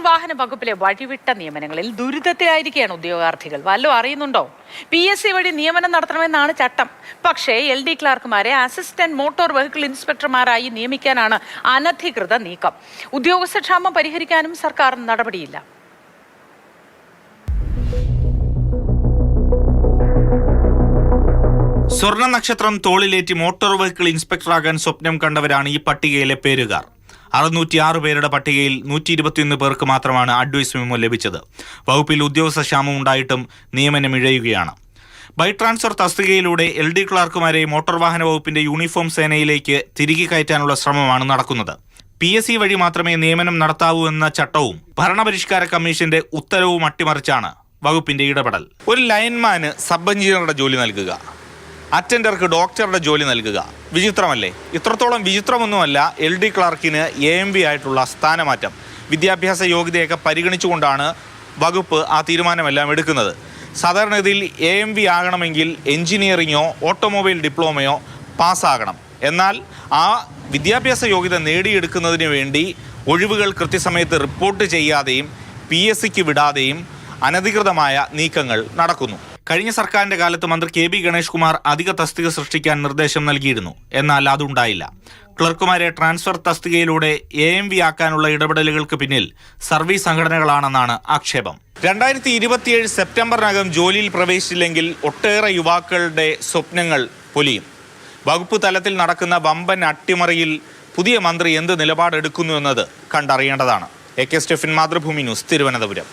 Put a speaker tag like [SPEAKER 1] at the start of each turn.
[SPEAKER 1] വാഹന വകുപ്പിലെ വഴിവിട്ട നിയമനങ്ങളിൽ ദുരിതത്തിലായിരിക്കുകയാണ് ഉദ്യോഗാർത്ഥികൾ. വല്ലതും അറിയുന്നുണ്ടോ? PSC വഴി നിയമനം നടത്തണമെന്നാണ് ചട്ടം. പക്ഷേ LD ക്ലാർക്കുമാരെ അസിസ്റ്റന്റ് മോട്ടോർ വെഹിക്കിൾ ഇൻസ്പെക്ടർമാരായി നിയമിക്കാനാണ് അനധികൃത നീക്കം. ഉദ്യോഗസ്ഥക്ഷാമം പരിഹരിക്കാനും സർക്കാർ നടപടിയില്ല.
[SPEAKER 2] സ്വർണ്ണ നക്ഷത്രം തോളിലേറ്റി മോട്ടോർ വെഹിക്കിൾ ഇൻസ്പെക്ടറാകാൻ സ്വപ്നം കണ്ടവരാണ് ഈ പട്ടികയിലെ പേരുകാർ. 606 പേരുടെ പട്ടികയിൽ 121 പേർക്ക് മാത്രമാണ് അഡ്വൈസ് മെമ്മോ ലഭിച്ചത്. വകുപ്പിൽ ഉദ്യോഗസ്ഥ ക്ഷാമം ഉണ്ടായിട്ടും നിയമനം ഇഴയുകയാണ്. ബൈ ട്രാൻസ്ഫർ തസ്തികയിലൂടെ LD ക്ലാർക്കുമാരെ മോട്ടോർ വാഹന വകുപ്പിന്റെ യൂണിഫോം സേനയിലേക്ക് തിരികെ കയറ്റാനുള്ള ശ്രമമാണ് നടക്കുന്നത്. PSC വഴി മാത്രമേ നിയമനം നടത്താവൂ എന്ന ചട്ടവും ഭരണപരിഷ്കാര കമ്മീഷന്റെ ഉത്തരവും അട്ടിമറിച്ചാണ് വകുപ്പിന്റെ ഇടപെടൽ. ഒരു ലൈൻമാന് സബ് എഞ്ചിനീയറുടെ ജോലി നൽകുക, അറ്റൻഡർക്ക് ഡോക്ടറുടെ ജോലി നൽകുക. വിചിത്രമല്ലേ? ഇത്രത്തോളം വിചിത്രമൊന്നുമല്ല LD ക്ലാർക്കിന് AMV ആയിട്ടുള്ള സ്ഥാനമാറ്റം. വിദ്യാഭ്യാസ യോഗ്യതയൊക്കെ പരിഗണിച്ചുകൊണ്ടാണ് വകുപ്പ് ആ തീരുമാനമെല്ലാം എടുക്കുന്നത്. സാധാരണഗതിയിൽ AMV ആകണമെങ്കിൽ എഞ്ചിനീയറിങ്ങോ ഓട്ടോമൊബൈൽ ഡിപ്ലോമയോ പാസ്സാകണം. എന്നാൽ ആ വിദ്യാഭ്യാസ യോഗ്യത നേടിയെടുക്കുന്നതിന് വേണ്ടി ഒഴിവുകൾ കൃത്യസമയത്ത് റിപ്പോർട്ട് ചെയ്യാതെയും PSCക്ക് വിടാതെയും അനധികൃതമായ നീക്കങ്ങൾ നടക്കുന്നു. കഴിഞ്ഞ സർക്കാരിന്റെ കാലത്ത് മന്ത്രി KB ഗണേഷ് കുമാർ അധിക തസ്തിക സൃഷ്ടിക്കാൻ നിർദ്ദേശം നൽകിയിരുന്നു. എന്നാൽ അതുണ്ടായില്ല. ക്ലർക്കുമാരെ ട്രാൻസ്ഫർ തസ്തികയിലൂടെ AMV ആക്കാനുള്ള ഇടപെടലുകൾക്ക് പിന്നിൽ സർവീസ് സംഘടനകളാണെന്നാണ് ആക്ഷേപം. 2027 സെപ്റ്റംബറിനകം ജോലിയിൽ പ്രവേശിച്ചില്ലെങ്കിൽ ഒട്ടേറെ യുവാക്കളുടെ സ്വപ്നങ്ങൾ പൊലിയും. വകുപ്പ് തലത്തിൽ നടക്കുന്ന വമ്പൻ അട്ടിമറിയിൽ പുതിയ മന്ത്രി എന്ത് നിലപാടെടുക്കുന്നു എന്നത് കണ്ടറിയേണ്ടതാണ്. AK Stephin, Mathrubhumi news, Thiruvananthapuram.